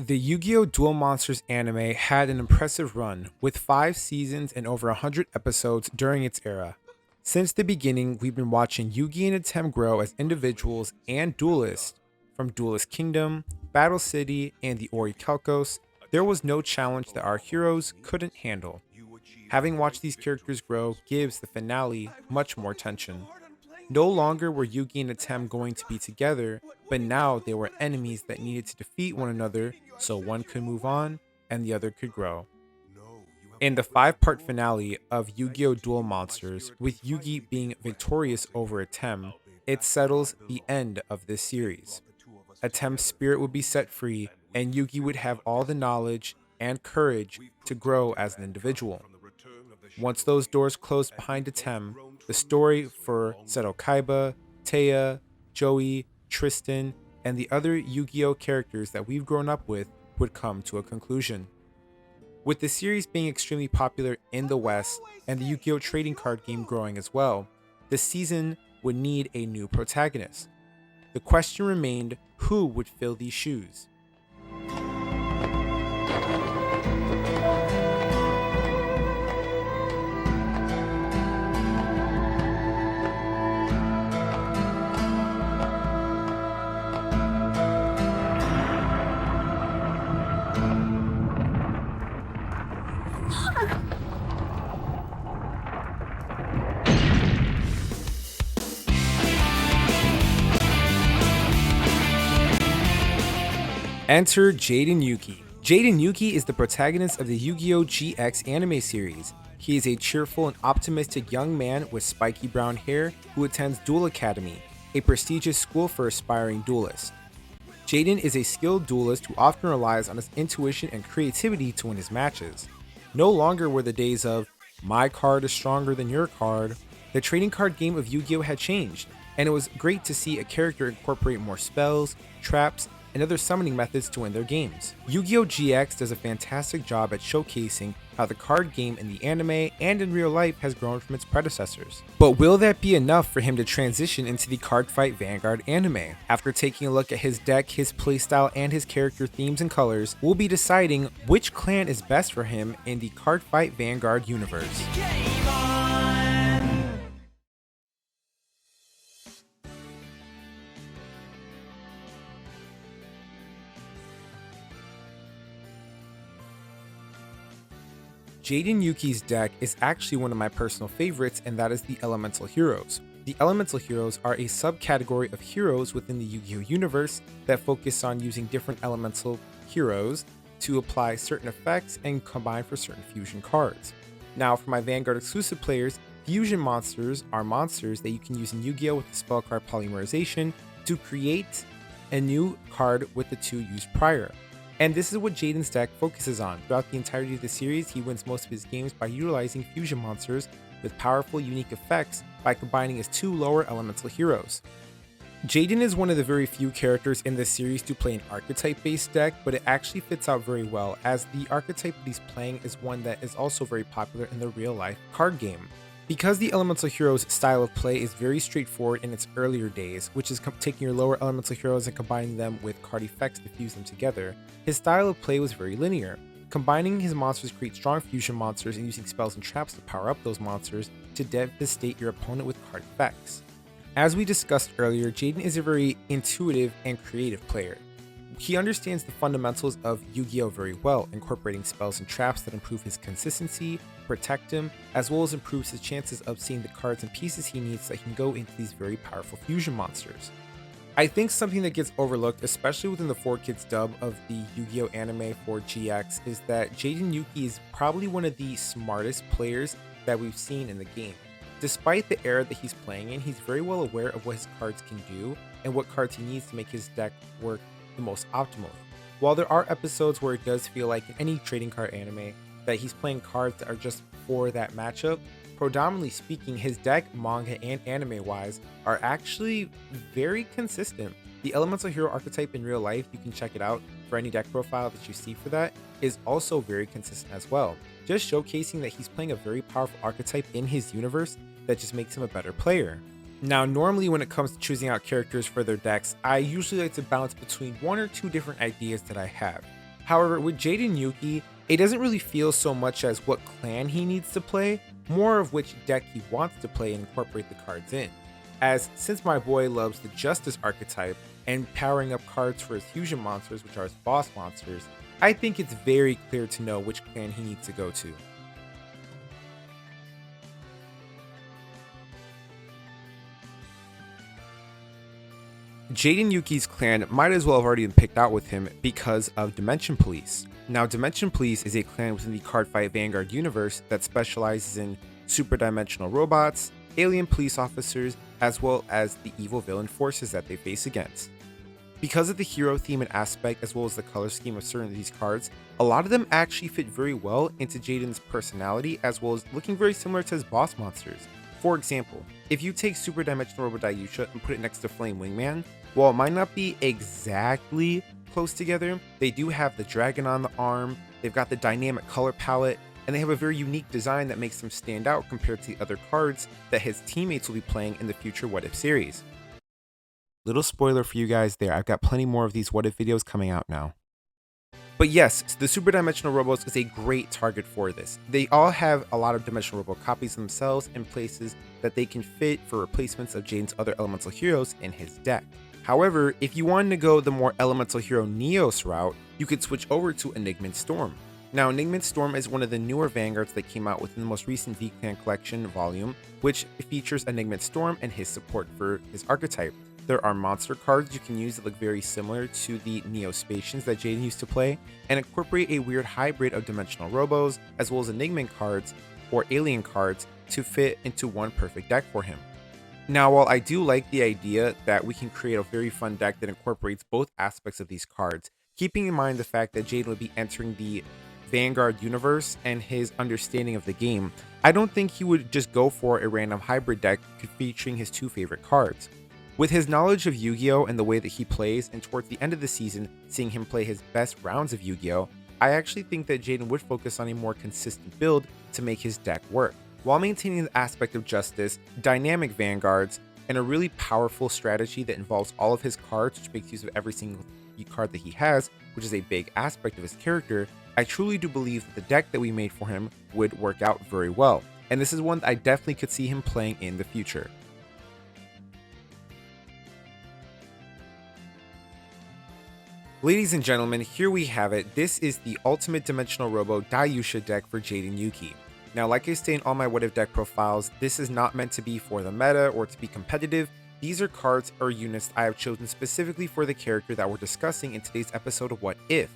The Yu-Gi-Oh! Duel Monsters anime had an impressive run, with 5 seasons and over 100 episodes during its era. Since the beginning, we've been watching Yugi and Atem grow as individuals and duelists. From Duelist Kingdom, Battle City, and the Ori Kalkos, there was no challenge that our heroes couldn't handle. Having watched these characters grow gives the finale much more tension. No longer were Yugi and Atem going to be together, but now they were enemies that needed to defeat one another so one could move on and the other could grow. In the 5-part finale of Yu-Gi-Oh! Duel Monsters, with Yugi being victorious over Atem, it settles the end of this series. Atem's spirit would be set free, and Yugi would have all the knowledge and courage to grow as an individual. Once those doors closed behind Atem, the story for Seto Kaiba, Taya, Joey, Tristan, and the other Yu-Gi-Oh! Characters that we've grown up with would come to a conclusion. With the series being extremely popular in the West and the Yu-Gi-Oh! Trading card game growing as well, the season would need a new protagonist. The question remained, who would fill these shoes? Enter Jaden Yuki. Jaden Yuki is the protagonist of the Yu-Gi-Oh! GX anime series. He is a cheerful and optimistic young man with spiky brown hair who attends Duel Academy, a prestigious school for aspiring duelists. Jaden is a skilled duelist who often relies on his intuition and creativity to win his matches. No longer were the days of, my card is stronger than your card. The trading card game of Yu-Gi-Oh! Had changed, and it was great to see a character incorporate more spells, traps, and other summoning methods to win their games. Yu-Gi-Oh! GX does a fantastic job at showcasing how the card game in the anime and in real life has grown from its predecessors. But will that be enough for him to transition into the Cardfight Vanguard anime? After taking a look at his deck, his playstyle, and his character themes and colors, we'll be deciding which clan is best for him in the Cardfight Vanguard universe. Jaden Yuki's deck is actually one of my personal favorites, and that is the Elemental Heroes. The Elemental Heroes are a subcategory of heroes within the Yu-Gi-Oh! Universe that focus on using different elemental heroes to apply certain effects and combine for certain fusion cards. Now, for my Vanguard exclusive players, fusion monsters are monsters that you can use in Yu-Gi-Oh! With the spell card polymerization to create a new card with the 2 used prior. And this is what Jaden's deck focuses on. Throughout the entirety of the series, he wins most of his games by utilizing fusion monsters with powerful, unique effects by combining his 2 lower elemental heroes. Jaden is one of the very few characters in this series to play an archetype-based deck, but it actually fits out very well, as the archetype that he's playing is one that is also very popular in the real-life card game. Because the Elemental Heroes style of play is very straightforward in its earlier days, which is taking your lower Elemental Heroes and combining them with card effects to fuse them together, his style of play was very linear. Combining his monsters create strong fusion monsters and using spells and traps to power up those monsters to devastate your opponent with card effects. As we discussed earlier, Jaden is a very intuitive and creative player. He understands the fundamentals of Yu-Gi-Oh! Very well, incorporating spells and traps that improve his consistency, protect him, as well as improves his chances of seeing the cards and pieces he needs that can go into these very powerful fusion monsters. I think something that gets overlooked, especially within the 4Kids dub of the Yu-Gi-Oh! Anime for GX, is that Jaden Yuki is probably one of the smartest players that we've seen in the game. Despite the era that he's playing in, he's very well aware of what his cards can do and what cards he needs to make his deck work the most optimally. While there are episodes where it does feel like in any trading card anime that he's playing cards that are just for that matchup, predominantly speaking, his deck, manga and anime wise, are actually very consistent. The Elemental Hero archetype in real life, you can check it out for any deck profile that you see for that, is also very consistent as well, just showcasing that he's playing a very powerful archetype in his universe that just makes him a better player. Now, normally when it comes to choosing out characters for their decks, I usually like to bounce between 1 or 2 different ideas that I have. However, with Jaden Yuki, it doesn't really feel so much as what clan he needs to play, more of which deck he wants to play and incorporate the cards in. As since my boy loves the Justice archetype and powering up cards for his fusion monsters, which are his boss monsters, I think it's very clear to know which clan he needs to go to. Jaden Yuki's clan might as well have already been picked out with him because of Dimension Police. Now, Dimension Police is a clan within the Cardfight Vanguard universe that specializes in super dimensional robots, alien police officers, as well as the evil villain forces that they face against. Because of the hero theme and aspect, as well as the color scheme of certain of these cards, a lot of them actually fit very well into Jaden's personality, as well as looking very similar to his boss monsters. For example, if you take Super Dimensional Robo Dayusha and put it next to Flame Wingman, while it might not be exactly close together, they do have the dragon on the arm, they've got the dynamic color palette, and they have a very unique design that makes them stand out compared to the other cards that his teammates will be playing in the future What If series. Little spoiler for you guys there, I've got plenty more of these What If videos coming out now. But yes, the Super Dimensional Robos is a great target for this. They all have a lot of Dimensional Robo copies themselves in places that they can fit for replacements of Jaden's other elemental heroes in his deck. However, if you wanted to go the more elemental hero Neos route, you could switch over to Enigmid Storm. Now, Enigmid Storm is one of the newer Vanguards that came out within the most recent V-Clan Collection volume, which features Enigmid Storm and his support for his archetype. There are monster cards you can use that look very similar to the Neospatians that Jaden used to play, and incorporate a weird hybrid of Dimensional Robos, as well as Enigmid cards or Alien cards to fit into one perfect deck for him. Now, while I do like the idea that we can create a very fun deck that incorporates both aspects of these cards, keeping in mind the fact that Jaden would be entering the Vanguard universe and his understanding of the game, I don't think he would just go for a random hybrid deck featuring his two favorite cards. With his knowledge of Yu-Gi-Oh! And the way that he plays, and towards the end of the season, seeing him play his best rounds of Yu-Gi-Oh!, I actually think that Jaden would focus on a more consistent build to make his deck work, while maintaining the aspect of Justice, dynamic Vanguards, and a really powerful strategy that involves all of his cards, which makes use of every single card that he has, which is a big aspect of his character. I truly do believe that the deck that we made for him would work out very well, and this is one that I definitely could see him playing in the future. Ladies and gentlemen, here we have it. This is the Ultimate Dimensional Robo Dayusha deck for Jaden Yuki. Now, like I say in all my What If deck profiles, this is not meant to be for the meta or to be competitive. These are cards or units I have chosen specifically for the character that we're discussing in today's episode of What If.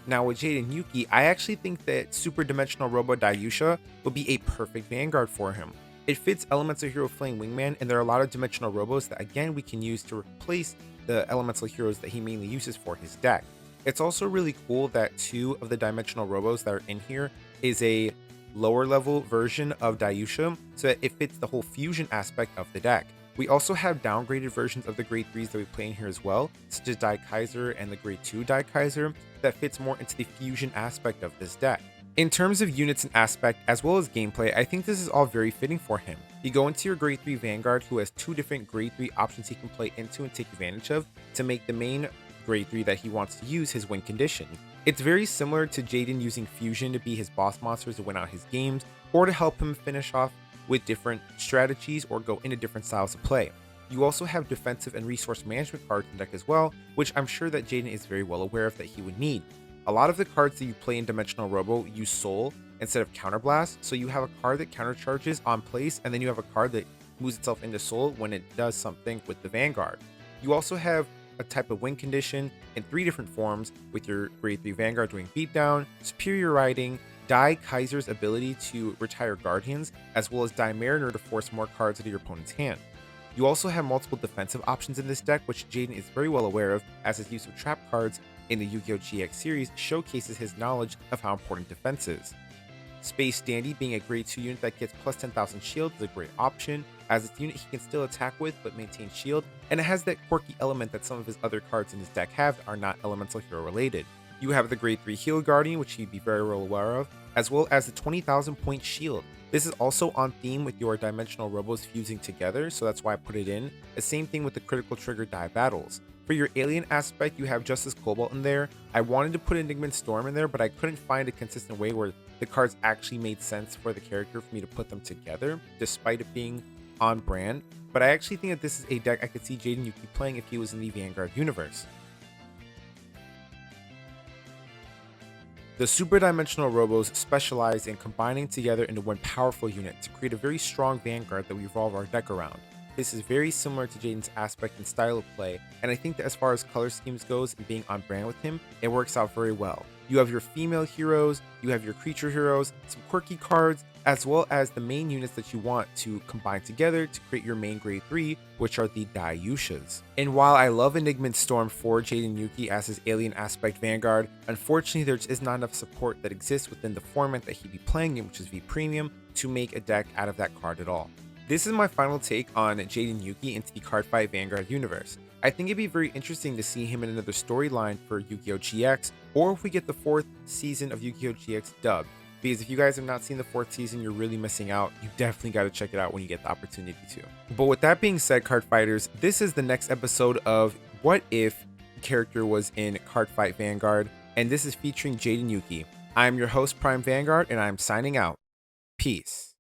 Now, with Jaden Yuki, I actually think that Super Dimensional Robo Dayusha will be a perfect Vanguard for him. It fits Elemental Hero Flame Wingman, and there are a lot of Dimensional Robos that again we can use to replace the elemental heroes that he mainly uses for his deck. It's also really cool that two of the Dimensional Robos that are in here is a lower level version of Dayusha, so that it fits the whole fusion aspect of the deck. We also have downgraded versions of the grade 3s that we play in here as well, such as Dai Kaiser and the grade 2 Dai Kaiser, that fits more into the fusion aspect of this deck. In terms of units and aspect, as well as gameplay, I think this is all very fitting for him. You go into your grade 3 Vanguard, who has two different grade 3 options he can play into and take advantage of to make the main grade 3 that he wants to use his win condition. It's very similar to Jaden using fusion to be his boss monsters to win out his games, or to help him finish off with different strategies or go into different styles of play. You also have defensive and resource management cards in the deck as well, which I'm sure that Jaden is very well aware of that he would need. A lot of the cards that you play in Dimensional Robo use Soul instead of Counterblast, so you have a card that countercharges on place, and then you have a card that moves itself into Soul when it does something with the Vanguard. You also have a type of win condition in 3 different forms, with your grade 3 Vanguard doing Beatdown, Superior Riding, Dai Kaiser's ability to retire Guardians, as well as Dai Mariner to force more cards into your opponent's hand. You also have multiple defensive options in this deck, which Jaden is very well aware of, as his use of trap cards in the Yu-Gi-Oh! GX series showcases his knowledge of how important defense is. Space Dandy, being a grade 2 unit that gets plus 10,000 shield, is a great option, as it's a unit he can still attack with but maintain shield, and it has that quirky element that some of his other cards in his deck have that are not elemental hero related. You have the grade 3 Heal Guardian, which he'd be very well aware of, as well as the 20,000 point shield. This is also on theme with your Dimensional Robos fusing together, so that's why I put it in. The same thing with the Critical Trigger Dai Battles. For your alien aspect, you have Justice Cobalt in there. I wanted to put Enigma and Storm in there, but I couldn't find a consistent way where the cards actually made sense for the character for me to put them together, despite it being on brand. But I actually think that this is a deck I could see Jaden Yuki playing if he was in the Vanguard universe. The super dimensional robos specialize in combining together into one powerful unit to create a very strong Vanguard that we revolve our deck around. This is very similar to Jaden's aspect and style of play, and I think that as far as color schemes goes and being on brand with him, it works out very well. You have your female heroes, you have your creature heroes, some quirky cards, as well as the main units that you want to combine together to create your main grade 3, which are the Daiushas. And while I love Enigma and Storm for Jaden Yuki as his alien aspect Vanguard, unfortunately there just is not enough support that exists within the format that he'd be playing in, which is V Premium, to make a deck out of that card at all. This is my final take on Jaden Yuki into the Cardfight Vanguard universe. I think it'd be very interesting to see him in another storyline for Yu-Gi-Oh! GX, or if we get the 4th season of Yu-Gi-Oh! GX dubbed. Because if you guys have not seen the 4th season, you're really missing out. You definitely got to check it out when you get the opportunity to. But with that being said, card fighters, this is the next episode of What If character was in Cardfight Vanguard, and this is featuring Jaden Yuki. I'm your host, Prime Vanguard, and I'm signing out. Peace.